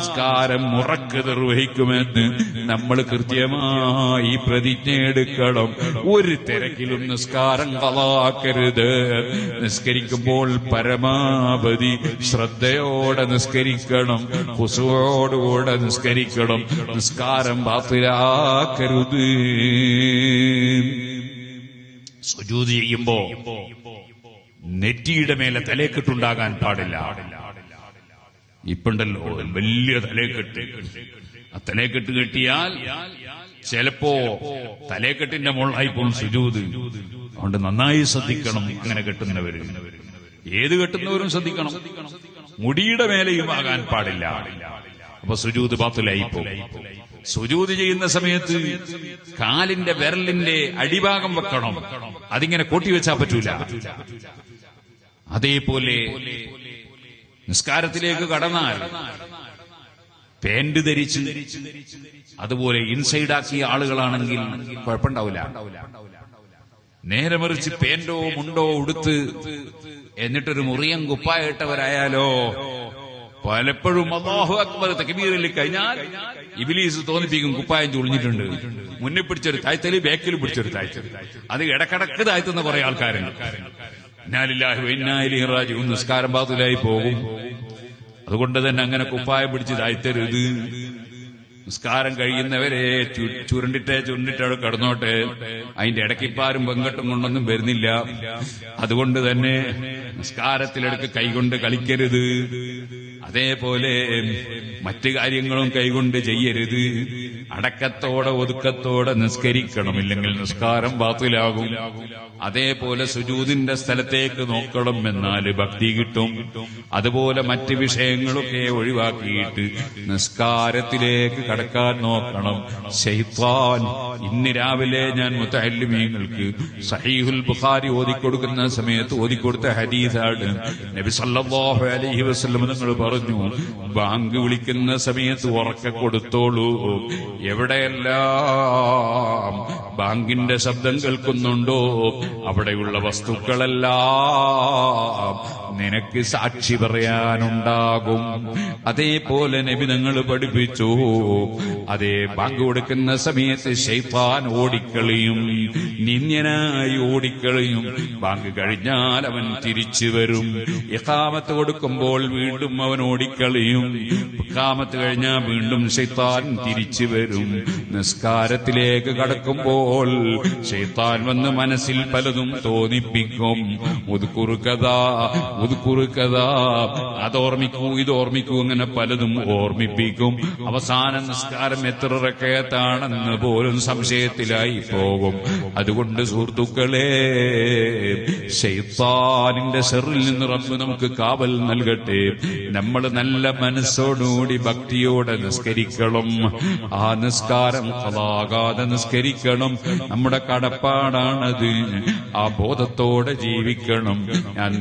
നിസ്കാരം മുറക്ക് നിർവഹിക്കുമെന്ന് നമ്മൾ കൃത്യമായി പ്രതിജ്ഞ എടുക്കണം. ഒരു തിരക്കിലും നിസ്കാരം കളാക്കരുത്. നിസ്കരിക്കുമ്പോൾ പരമാവധി ശ്രദ്ധയോടെ നിസ്കരിക്കണം, ഖുശൂഅോടുകൂടെ നിസ്കരിക്കണം. നിസ്കാരം ബാത്തിലാക്കരുത്. സുജൂദ് ചെയ്യുമ്പോ നെറ്റിയുടെ മേലെ തലേക്കെട്ടുണ്ടാകാൻ പാടില്ല. ഇപ്പുണ്ടല്ലോ വലിയ തലേക്കെട്ട്. ആ തലേക്കെട്ട് കെട്ടിയാൽ ചിലപ്പോ തലേക്കെട്ടിന്റെ മുകളിലായി പോകും സുജൂദ്. അതുകൊണ്ട് നന്നായി ശ്രദ്ധിക്കണം. അങ്ങനെ കെട്ടുന്നവര്, ഏത് കെട്ടുന്നവരും ശ്രദ്ധിക്കണം. മുടിയുടെ മേലെയും ആകാൻ പാടില്ല. അപ്പൊ സുജൂദ് ബാത്തിലായി പോകും. സുജൂദ് ചെയ്യുന്ന സമയത്ത് കാലിന്റെ വിരലിന്റെ അടിഭാഗം വെക്കണം. അതിങ്ങനെ കൂട്ടിവെച്ചാൽ പറ്റൂല. അതേപോലെ നിസ്കാരത്തിലേക്ക് കടന്നാൽ പാന്റ് ധരിച്ച് അതുപോലെ ഇൻസൈഡാക്കിയ ആളുകളാണെങ്കിൽ കുഴപ്പമുണ്ടാവില്ല. നേരെ മറിച്ച് പാന്റോ മുണ്ടോ ഉടുത്ത് എന്നിട്ടൊരു മുറിയൻ കുപ്പായിട്ടവരായാലോ പലപ്പോഴും അല്ലാഹു അക്ബർ തക്ബീറിൽ കഴിഞ്ഞാൽ ഇബ്ലീസ് തോന്നിപ്പിക്കും കുപ്പായം ചുളിഞ്ഞിട്ടുണ്ട്. മുന്നിൽ പിടിച്ചൊരു താഴ്ത്തല്, ബാക്കിൽ പിടിച്ചൊരു താഴ്ത്തല്. അത് ഇടക്കിടക്ക് താഴ്ത്തുന്ന കുറെ ആൾക്കാരുണ്ട്. ഇന്നാ ലില്ലാഹി വ ഇന്നാ ഇലൈഹി റാജിഊൻ. നിസ്കാരം ബാത്തിലായി പോകും. അതുകൊണ്ട് തന്നെ അങ്ങനെ കുപ്പായം പിടിച്ച് താഴ്ത്തരുത്. നിസ്കാരം കഴിയുന്നവരെ ചുരുണ്ടിട്ടവിടെ കിടന്നോട്ടെ. അതിന്റെ ഇടയ്ക്കിപ്പാരും വെങ്കട്ടും കൊണ്ടൊന്നും വരുന്നില്ല. അതുകൊണ്ട് തന്നെ നിസ്കാരത്തിലിടക്ക് കൈകൊണ്ട് കളിക്കരുത്. അതേപോലെ മറ്റു കാര്യങ്ങളും കൈകൊണ്ട് ചെയ്യരുത്. അടക്കത്തോടെ ഒതുക്കത്തോടെ നിസ്കരിക്കണം, ഇല്ലെങ്കിൽ നിസ്കാരം ബാത്തിലാകും. അതേപോലെ സുജൂദിന്റെ സ്ഥലത്തേക്ക് നോക്കണം, എന്നാൽ ഭക്തി കിട്ടും. അതുപോലെ മറ്റ് വിഷയങ്ങളൊക്കെ ഒഴിവാക്കിയിട്ട് നിസ്കാരത്തിലേക്ക് കടക്കാൻ നോക്കണം. ശൈത്താൻ, ഇന്ന് രാവിലെ ഞാൻ മുതഅല്ലിമീങ്ങൾക്ക് സഹീഹുൽ ബുഖാരി ഓതിക്കൊടുക്കുന്ന സമയത്ത് ഓതിക്കൊടുത്ത ഹദീസാണ്. നബി സല്ലല്ലാഹു അലൈഹി വസല്ലം നിങ്ങൾ പറഞ്ഞു, ബാങ്ക് വിളിക്കുന്ന സമയത്ത് ഉറക്കെ കൊടുത്തോളൂ. എവിടെയെല്ലാം ബാങ്കിന്റെ ശബ്ദം കേൾക്കുന്നുണ്ടോ അവിടെയുള്ള വസ്തുക്കളെല്ലാം നിനക്ക് സാക്ഷി പറയാനുണ്ടാകും. അതേപോലെ നബി തങ്ങൾ പഠിപ്പിച്ചു, അതേ ബാങ്ക് കൊടുക്കുന്ന സമയത്ത് ശൈത്താൻ ഓടിക്കളിയും, നിന്ദ്യനായി ഓടിക്കളിയും. ബാങ്ക് കഴിഞ്ഞാൽ അവൻ തിരിച്ചു വരും. ഇഖാമത്ത് കൊടുക്കുമ്പോൾ വീണ്ടും അവൻ ഓടിക്കളിയും. ഇഖാമത്ത് കഴിഞ്ഞാൽ വീണ്ടും ശൈത്താൻ തിരിച്ചു വരും. നിസ്കാരത്തിലേക്ക് കടക്കുമ്പോൾ ശൈത്താൻ വന്ന് മനസ്സിൽ പലതും തോന്നിപ്പിക്കും. അതോർമ്മിക്കൂ, ഇതോർമ്മിക്കൂ, അങ്ങനെ പലതും ഓർമ്മിപ്പിക്കും. അവസാന നിസ്കാരം എത്ര റക്അത്താണെന്ന് പോലും സംശയത്തിലായി പോകും. അതുകൊണ്ട് സുഹൃത്തുക്കളെ, ശൈത്താനിന്റെ ശർറിൽ നിന്ന് റബ്ബ് നമുക്ക് കാവൽ നൽകട്ടെ. നമ്മൾ നല്ല മനസ്സോടുകൂടി ഭക്തിയോടെ നിസ്കരിക്കണം. ആ നിസ്കാരം ഖളാകാതെ നിസ്കരിക്കണം. നമ്മുടെ കടപ്പാടാണത്. ആ ബോധത്തോടെ ജീവിക്കണം. ഞാൻ